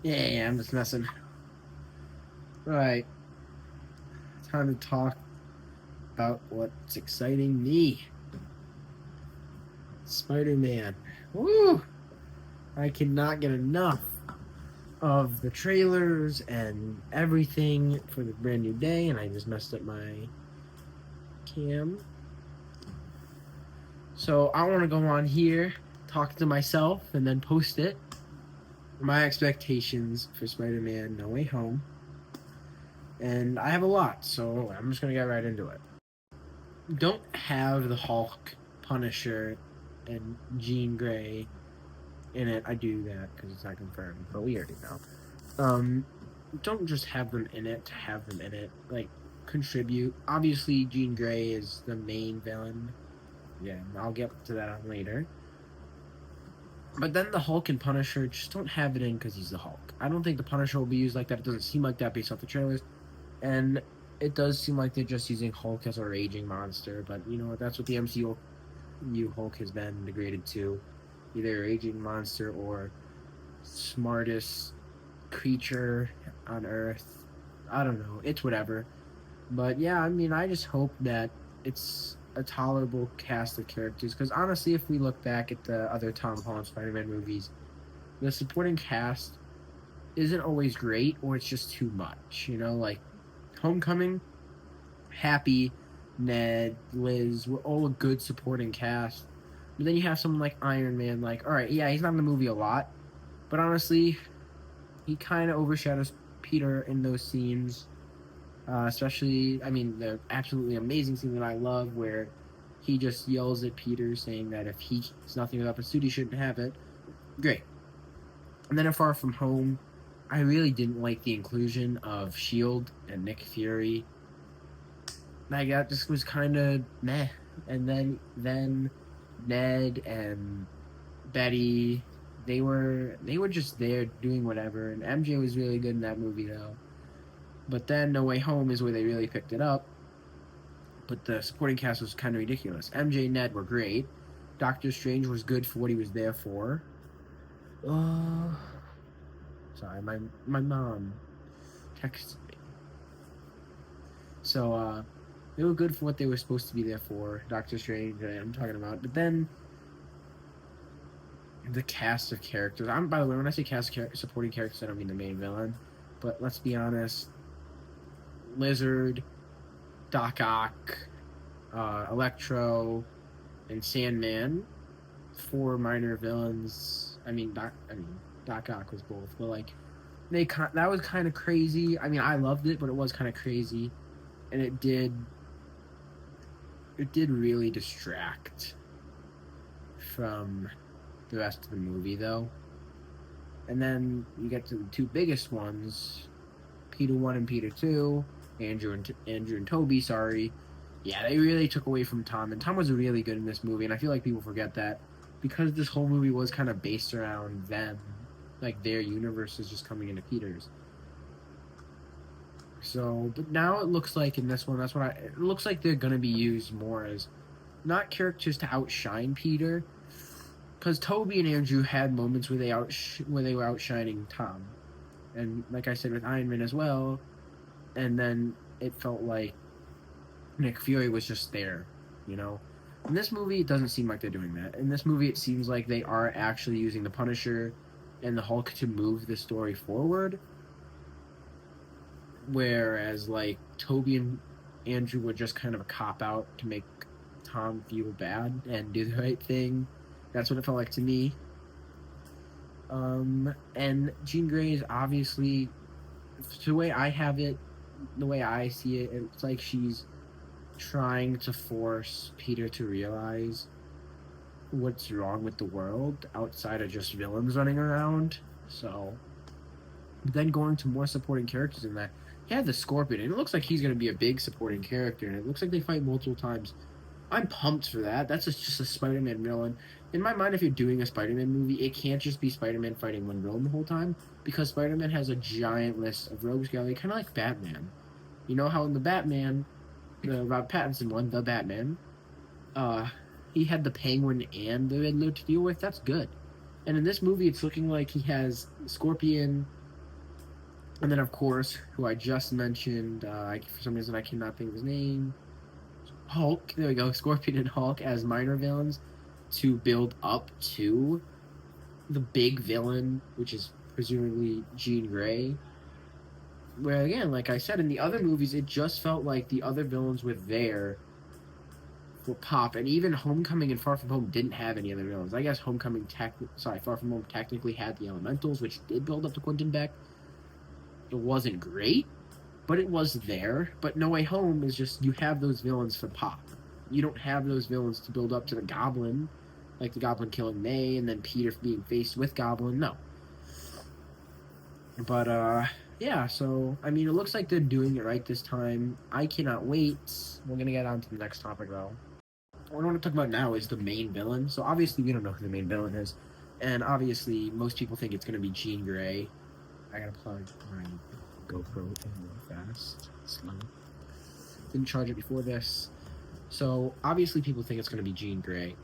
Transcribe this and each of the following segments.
Yeah, I'm just messing. Right, time to talk about what's exciting me. Spider-Man. Woo! I cannot get enough of the trailers and everything for the brand new day, and I just messed up my cam. So I want to go on here, talk to myself, and then post it. My expectations for Spider-Man No Way Home. And I have a lot, so I'm just going to get right into it. Don't have the Hulk, Punisher, and Jean Grey in it. I do that because it's not confirmed, but we already know. Don't just have them in it to have them in it. Like, contribute. Obviously, Jean Grey is the main villain. Yeah, I'll get to that later. But then the Hulk and Punisher just don't have it in because he's the Hulk. I don't think the Punisher will be used like that. It doesn't seem like that based off the trailers. And it does seem like they're just using Hulk as a raging monster. But you know what? That's what the MCU Hulk has been degraded to. Either a raging monster or smartest creature on Earth. I don't know. It's whatever. But yeah, I mean, I just hope that it's a tolerable cast of characters. Because honestly, if we look back at the other Tom Holland Spider-Man movies, the supporting cast isn't always great, or it's just too much. You know, like Homecoming, Happy, Ned, Liz were all a good supporting cast. But then you have someone like Iron Man, like, all right, yeah, he's not in the movie a lot, but honestly, he kind of overshadows Peter in those scenes. Especially, I mean, the absolutely amazing scene that I love where he just yells at Peter saying that if he's nothing without the suit, he shouldn't have it. Great. And then in Far From Home, I really didn't like the inclusion of S.H.I.E.L.D. and Nick Fury. Like, that just was kind of meh. And then Ned and Betty, they were just there doing whatever. And MJ was really good in that movie though. But then No Way Home is where they really picked it up. But the supporting cast was kind of ridiculous. MJ and Ned were great. Doctor Strange was good for what he was there for. Uh, sorry, my mom texted me. So they were good for what they were supposed to be there for. Doctor Strange, I'm talking about. But then the cast of characters. By the way, when I say cast of supporting characters, I don't mean the main villain. But let's be honest, Lizard, Doc Ock, Electro, and Sandman, four minor villains. Doc Ock was both, but like that was kind of crazy. I mean, I loved it, but it was kind of crazy, and it did really distract from the rest of the movie, though. And then you get to the two biggest ones, Peter 1 and Peter 2, Andrew and Toby, sorry. Yeah, they really took away from Tom, and Tom was really good in this movie, and I feel like people forget that because this whole movie was kind of based around them, like their universe is just coming into Peter's. So, but now it looks like in this one, it looks like they're gonna be used more as not characters to outshine Peter, because Toby and Andrew had moments where they were outshining Tom, and like I said with Iron Man as well, and then it felt like Nick Fury was just there, you know. In this movie, it doesn't seem like they're doing that. In this movie, it seems like they are actually using the Punisher and the Hulk to move the story forward. Whereas, like, Toby and Andrew were just kind of a cop out to make Tom feel bad and do the right thing. That's what it felt like to me. And Jean Grey is obviously, the way I have it, the way I see it, it's like she's trying to force Peter to realize what's wrong with the world outside of just villains running around. So, then going to more supporting characters in that, yeah, the Scorpion, and it looks like he's going to be a big supporting character, and it looks like they fight multiple times. I'm pumped for that. That's just a Spider-Man villain. In my mind, if you're doing a Spider-Man movie, it can't just be Spider-Man fighting one villain the whole time, because Spider-Man has a giant list of rogues gallery, kind of like Batman. You know how in the Batman, the Robert Pattinson one, the Batman, uh, he had the Penguin and the Riddler to deal with. That's good. And in this movie, it's looking like he has Scorpion, And then, of course, who I just mentioned, for some reason I cannot think of his name. Hulk. There we go. Scorpion and Hulk as minor villains to build up to the big villain, which is presumably Jean Grey. Where again, like I said in the other movies, it just felt like the other villains were there for pop, and even Homecoming and Far From Home didn't have any other villains. I guess Far From Home technically had the Elementals, which did build up to Quentin Beck. It wasn't great, but it was there. But No Way Home is just you have those villains for pop. You don't have those villains to build up to the Goblin, like the Goblin killing May, and then Peter being faced with Goblin. No. But yeah. So I mean, it looks like they're doing it right this time. I cannot wait. We're gonna get on to the next topic though. What I want to talk about now is the main villain. So obviously we don't know who the main villain is, and obviously most people think it's gonna be Jean Grey. I gotta plug my GoPro in real fast. Slow. Didn't charge it before this. So obviously people think it's gonna be Jean Grey.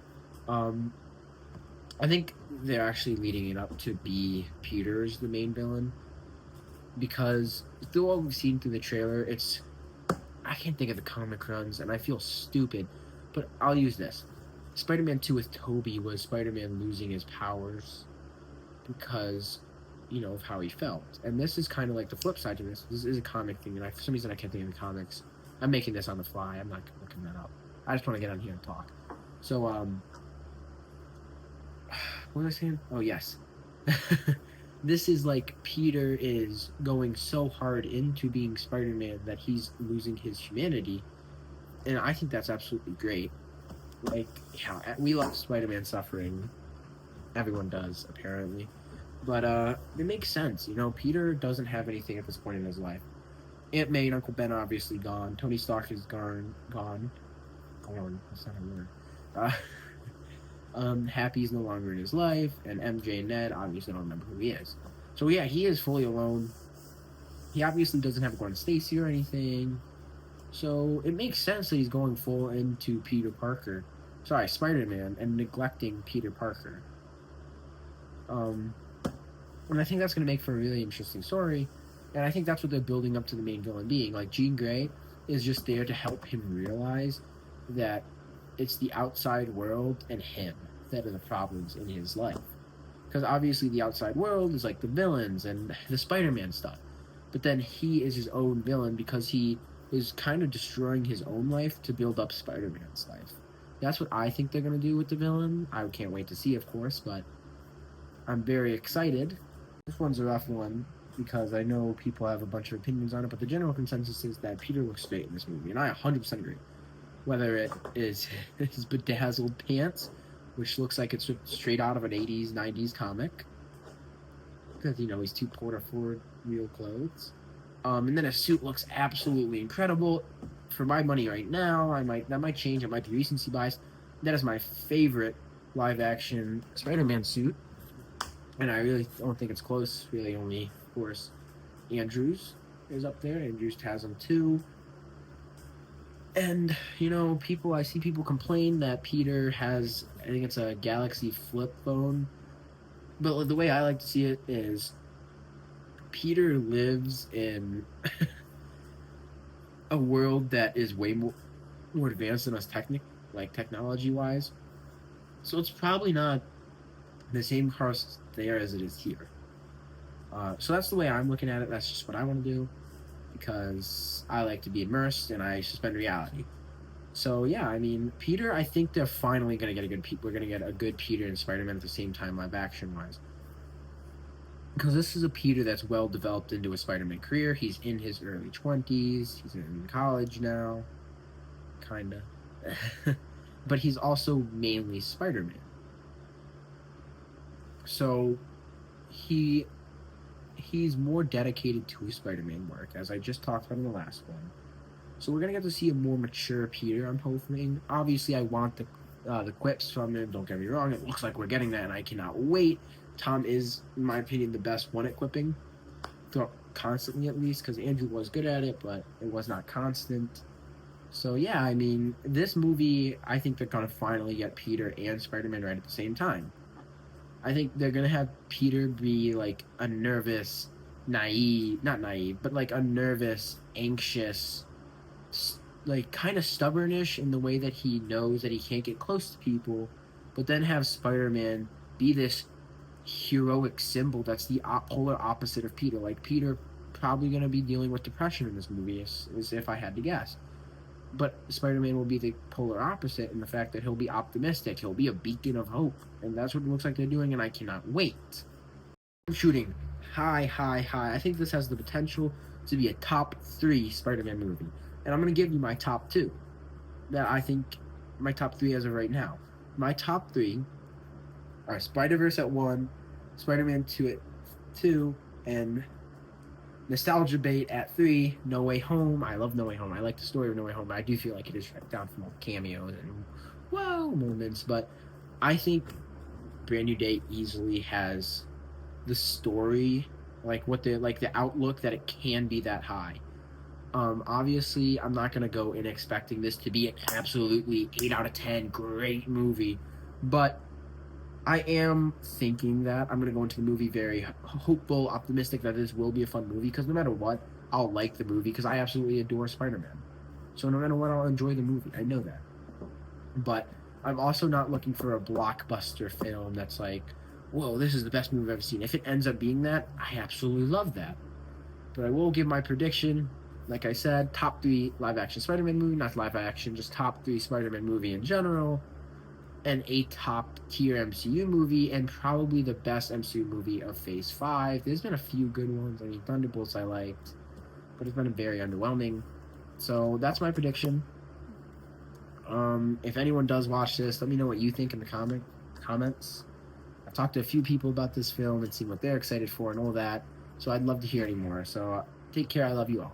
I think they're actually leading it up to be Peter's the main villain, because through all we've seen through the trailer, I can't think of the comic runs, and I feel stupid, but I'll use this. Spider-Man 2 with Tobey was Spider-Man losing his powers because, of how he felt. And this is kind of like the flip side to this. This is a comic thing, and for some reason I can't think of the comics. I'm making this on the fly. I'm not looking that up. I just want to get on here and talk. So, what was I saying? Oh, yes. This is like Peter is going so hard into being Spider-Man that he's losing his humanity. And I think that's absolutely great. Like, yeah, we love Spider-Man suffering. Everyone does, apparently. But it makes sense. Peter doesn't have anything at this point in his life. Aunt May and Uncle Ben are obviously gone. Tony Stark is gone. Gone. That's not a word. Happy's no longer in his life, and MJ and Ned obviously don't remember who he is. So yeah, he is fully alone. He obviously doesn't have Gwen Stacy or anything. So it makes sense that he's going full into Peter Parker. Sorry, Spider-Man, and neglecting Peter Parker. And I think that's going to make for a really interesting story. And I think that's what they're building up to the main villain being. Like, Jean Grey is just there to help him realize that it's the outside world and him that are the problems in his life. Because obviously the outside world is like the villains and the Spider-Man stuff. But then he is his own villain because he is kind of destroying his own life to build up Spider-Man's life. That's what I think they're going to do with the villain. I can't wait to see, of course, but I'm very excited. This one's a rough one because I know people have a bunch of opinions on it, but the general consensus is that Peter looks great in this movie, and I 100% agree. Whether it is his bedazzled pants, which looks like it's straight out of an 80s, 90s comic, because, he's too poor to afford real clothes. And then his suit looks absolutely incredible. For my money right now, that might change. It might be recency bias. That is my favorite live-action Spider-Man suit, and I really don't think it's close. Really, only, of course, Andrews is up there. Andrews has him too. And, I see people complain that Peter has, I think it's a Galaxy flip phone. But the way I like to see it is Peter lives in a world that is way more advanced than us technology-wise. So it's probably not the same cost there as it is here. So that's the way I'm looking at it. That's just what I want to do, because I like to be immersed and I suspend reality. So yeah, I mean, Peter, I think they're finally going to get we're going to get a good Peter and Spider-Man at the same time, live action wise. Because this is a Peter that's well developed into a Spider-Man career. He's in his early 20s. He's in college now. Kinda. But he's also mainly Spider-Man. So he's more dedicated to his Spider-Man work, as I just talked about in the last one. So we're gonna get to see a more mature Peter, I'm hoping. Obviously, I want the quips from him. Don't get me wrong; it looks like we're getting that, and I cannot wait. Tom is, in my opinion, the best one at quipping, constantly at least, because Andrew was good at it, but it was not constant. So yeah, I mean, this movie, I think they're gonna finally get Peter and Spider-Man right at the same time. I think they're gonna have Peter be like a nervous naive, not naive, but like a nervous, anxious, like kind of stubbornish in the way that he knows that he can't get close to people, but then have Spider-Man be this heroic symbol that's the polar opposite of Peter. Like Peter probably going to be dealing with depression in this movie, as if I had to guess. But Spider-Man will be the polar opposite in the fact that he'll be optimistic. He'll be a beacon of hope, and that's what it looks like they're doing. And I cannot wait. I'm shooting high, high, high. I think this has the potential to be a top 3 Spider-Man movie, and I'm going to give you my top 2. That I think my top 3 as of right now. My top 3 are Spider-Verse at 1, Spider-Man 2 at 2, and Nostalgia Bait at 3, No Way Home. I love No Way Home. I like the story of No Way Home, but I do feel like it is shut down from all cameos and wow moments. But I think Brand New Day easily has the story, like the outlook that it can be that high. Obviously, I'm not gonna go in expecting this to be an absolutely 8 out of 10 great movie, but I am thinking that I'm gonna go into the movie very hopeful, optimistic that this will be a fun movie. Because no matter what, I'll like the movie because I absolutely adore Spider-Man. So no matter what, I'll enjoy the movie. I know that. But I'm also not looking for a blockbuster film that's like, whoa, this is the best movie I've ever seen. If it ends up being that, I absolutely love that. But I will give my prediction. Like I said, top 3 live-action Spider-Man movie, not live-action, just top 3 Spider-Man movie in general, and a top-tier MCU movie, and probably the best MCU movie of Phase 5. There's been a few good ones. I mean, Thunderbolts I liked, but it's been very underwhelming. So that's my prediction. If anyone does watch this, let me know what you think in the comments. I've talked to a few people about this film and seen what they're excited for and all that, so I'd love to hear any more. So take care. I love you all.